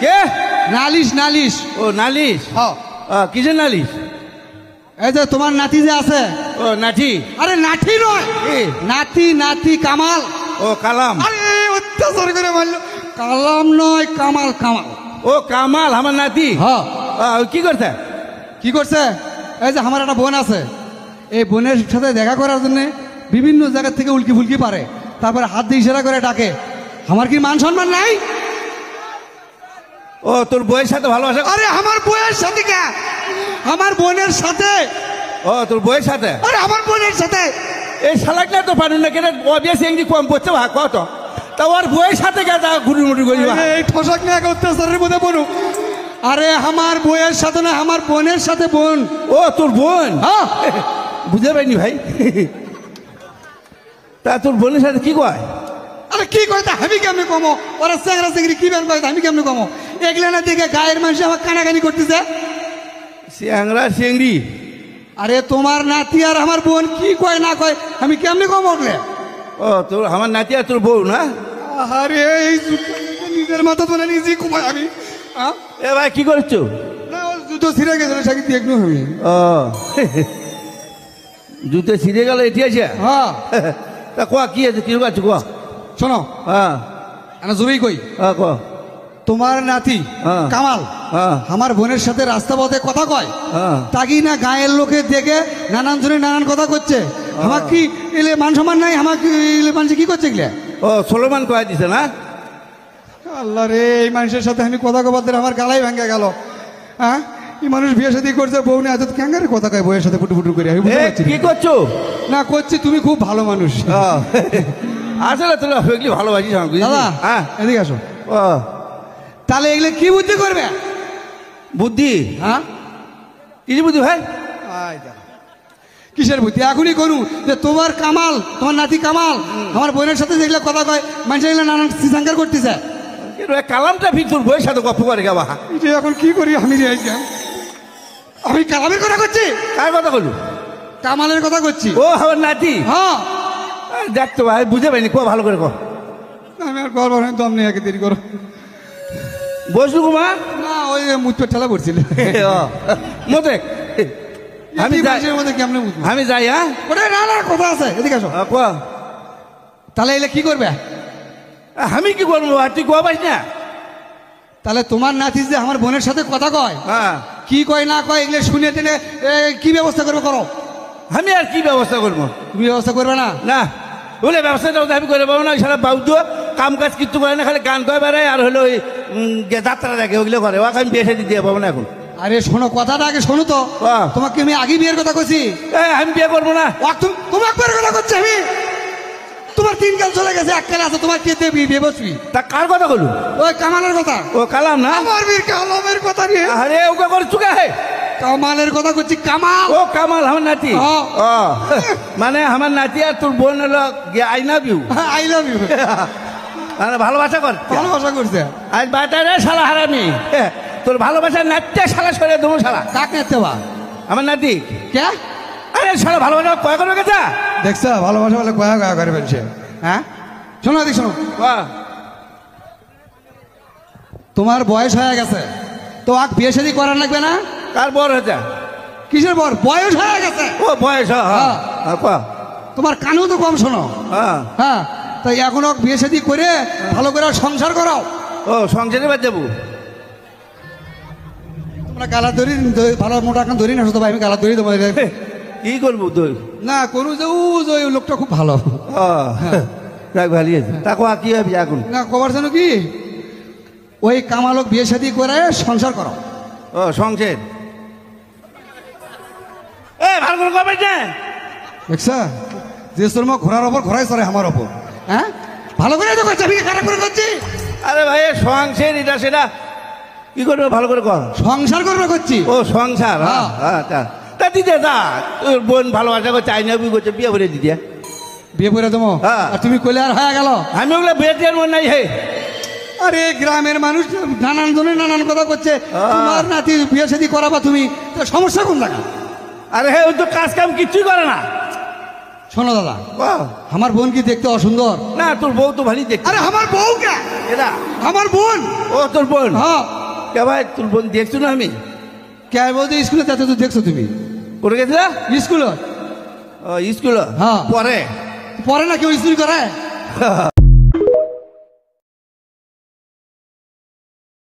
কে? নালিশ নালিশ। ও নালিশ। কিসের নালিশ? এই যে তোমার নাতি যে আছে। ও নাতি? আরে নাতি নয়, নাতি নাতি কামাল। ও কালাম। আরে অত্যাচার করে মারলো। কালাম নয়, কামাল কামাল। ও কামাল আমার নাতি। হ্যাঁ। কি করছে? কি করছে? এই যে আমার একটা বোন আছে, এই বোনের সাথে দেখা করার জন্য বিভিন্ন জায়গা থেকে উল্কি ফুলকি পারে, তারপরে হাত দিয়ে ইশারা করে ডাকে। আমার কি মান সম্মান নাই? ও তোর বউয়ের সাথে ভালোবাসা? আরে আমার বউয়ের সাথে কে? আমার বোনের সাথে। ও তোর বউয়ের সাথে? আরে আমার বোনের সাথে। এই শালাক না তো পারুন না কেন? অবভিয়াসলি এঙ্গি কম পড়ছে ভাগ কত তা ওর বউয়ের সাথে কে যা ঘুরুমুড়ি করি? এই ঠোসাক নিয়ে এক অত্যাচারের মধ্যে পড়ু। আরে আমার বউয়ের সাথে না, আমার বোনের সাথে। বোন? ও তোর বোন? হ্যাঁ। বুঝতে পারিনি ভাই। তা তোর বোনের সাথে কি কয়? আরে কি কয় তা আমি কেমনে কমো? ওরা চেংরা চেংরি কি বের কয় আমি কেমনে কমো? এগুলা না দেখে গায়ের মানুষ আমার কানাকানি করতেছে। চ্যাংরা চেংড়ি? আরে তোমার নাতি আর আমার বোন কি কয় না কয় আমি কেমনে কম উঠলে? ও তোর আমার নাতি আর তোর বউ না? আরে এই নিজের মাথা তো না নিজেই কমাই আমি। এ ভাই কি করছো? না ওর জুতো ছিঁড়ে গেছে, সাকি দেখনু আমি। ও জুতো ছিঁড়ে গেল এটি আছে? হ্যাঁ। তা কোয়া কি আছে? কি করছো কোয়া? শোনো, হ্যাঁ জোরেই কই। কোয়া। তোমার নাতি কামাল আমার বোনের সাথে রাস্তা পথে কথা কয়, তাকি না গায়ের লোকে দেখে নানান জনের নানান কথা করছে। আমার কি এলে মান সম্মান নাই? আমাকে এলে মানুষ কি করছে এগুলা? ও সোলোমান কয়ে দিছে না? আল্লাহ রে, এই মানুষের সাথে আমি কথা কবার আমার গালাই ভেঙে গেল। হ্যাঁ, এই মানুষ বিয়ে সাথে করছে, বউ নিয়ে এত ক্যাঙ্গারে কথা কয় বউয়ের সাথে ফুটু ফুটু করে। আমি বুঝতে পারছি কি করছো? না করছি, তুমি খুব ভালো মানুষ। আসলে তোর ভালোবাসিস দাদা। হ্যাঁ এদিকে আসো। ও তাহলে এগুলো কি বুদ্ধি করবে? বুদ্ধি? হ্যাঁ কি বুদ্ধি ভাই? কিসের বুদ্ধি? এখনই করু যে তোমার কামাল, তোমার নাতি কামাল আমার বোনের সাথে যেগুলো কথা কয় মানুষ এগুলো নানান সিসাঙ্কার করতেছে। কালামটা ফির তোর বইয়ের সাথে গপ্প করে গাবা। এখন কি করি আমি? আমি কালামের কথা করছি? কার কথা বলু? কামালের কথা করছি। ও আমার নাতি? হ্যাঁ দেখতো ভাই, বুঝে পাইনি। কো ভালো করে কো। আমি আর করবো না, দম নেই, আগে দেরি করো। বসু কুমা? না ওই মুচপের ঠেলা পড়ছিল মতে। আমি কেমনে আমি যাই? হ্যাঁ না না কথা আছে, এদিকে আসো। তাহলে এলে কি করবে? আমি কি করবো? আর তুই কোয়া পাইস না? তাহলে তোমার নাতি যে আমার বোনের সাথে কথা কয়, কি কয় না কয় এগুলো শুনে টেনে কি ব্যবস্থা করবে করো। আমি আর কি ব্যবস্থা করবো? তুমি ব্যবস্থা করবে না? না বলে ব্যবসাটা আমি করে পাবো না। সারা বাউদ্য কাম কাজ কিছু করে না, খালি গান কয় বেড়ায় আর হলো ওই যাত্রা দেখে, ওগুলো করে। ওকে আমি বিয়ে সাথে দিয়ে পাবো না এখন। আরে শোনো, কথাটা আগে শোনো তো। তোমাকে আমি আগে বিয়ের কথা কইছি। আমি বিয়ে করবো না। তোমার বিয়ের কথা করছি আমি। তোমার 3 কাল চলে গেছে, 1 কাল আছে। তোমার কে দেবি বিয়ে বসবি? তা কার কথা বলু? ওই কামালের কথা। ও কালাম না? আমার বীর কালামের কথা নিয়ে। আরে ওকে করে চুকা হে। কামালের কথা করছি। কামাল? ও কামাল আমার নাতি। মানে আমার নাতি আর তোর বোন হলো I love you. I love you ভালোবাসা কর, ভালোবাসা করছে। আজ বাটারে শালা হারামি, তোর ভালোবাসা নাচতে শালা সরে দেবো। শালা কাক নাচতে বা? আমার নাতি। কে? আরে শালা ভালোবাসা কয়া করবে কেছা? দেখছ ভালোবাসা বলে কয়া কয়া করে ফেলছে। হ্যাঁ শোনো দিক শোনো, তোমার বয়স হয়ে গেছে তো আগ বিয়ে শাদী করার লাগবে না? কার বর হয়েছে? কিসের বর? বয়স হয়ে গেছে। ও বয়স? তোমার কানেও তো কম শোনো। হ্যাঁ তাই এখনো বিয়ে শাদী করে ভালো করে সংসার করাও। ও সংসারে বাদ যাবো? তোমরা গালা ধরি, ভালো মোটা এখন ধরি না তো ভাই, আমি গালা ধরি তোমার। কি করবো দই? না কোনো যে ওই লোকটা খুব ভালো। ভালো আছে তা কি হবে এখন? না কবার জানো কি, ওই কামালক বিয়ে শাদী করে সংসার করো। ও সংসার ভালো করে কবে না দেখছা? যে তোর মা ঘোড়ার ওপর ঘোড়াই চড়ে আমার ওপর। হ্যাঁ ভালো করে তো করছি, আমি খারাপ করে করছি? আরে ভাই সংসার এটা সেটা কি করবে? ভালো করে কর। সংসার করবে করছি। ও সংসার? হ্যাঁ তা দিতে দা তোর বোন ভালোবাসা করছে, আইনা বই করছে, বিয়ে করে দিতে। বিয়ে করে দেবো? আর তুমি কইলে আর হয়ে গেল? আমি ওগুলো বিয়ে দেওয়ার মন নাই। হে আরে গ্রামের মানুষ নানান জনের নানান কথা করছে, তোমার নাতি বিয়ে শাদী করাবা তুমি, সমস্যা কোন জায়গা? আরে হে ওই তো কাজ কাম কিচ্ছুই করে না। শোনো দাদা, আমার বোন কি দেখতে অসুন্দর? না তোর বউ তো ভালোই দেখতে। আরে আমার বউ কে? এরা আমার বোন। ও তোর বোন? হ্যাঁ কে ভাই তোর বোন দেখছো না আমি কে বলতে স্কুলে যাতে তো দেখছো তুমি করে গেছিল স্কুলে স্কুল হ্যাঁ। পরে পরে না কেউ স্কুল করে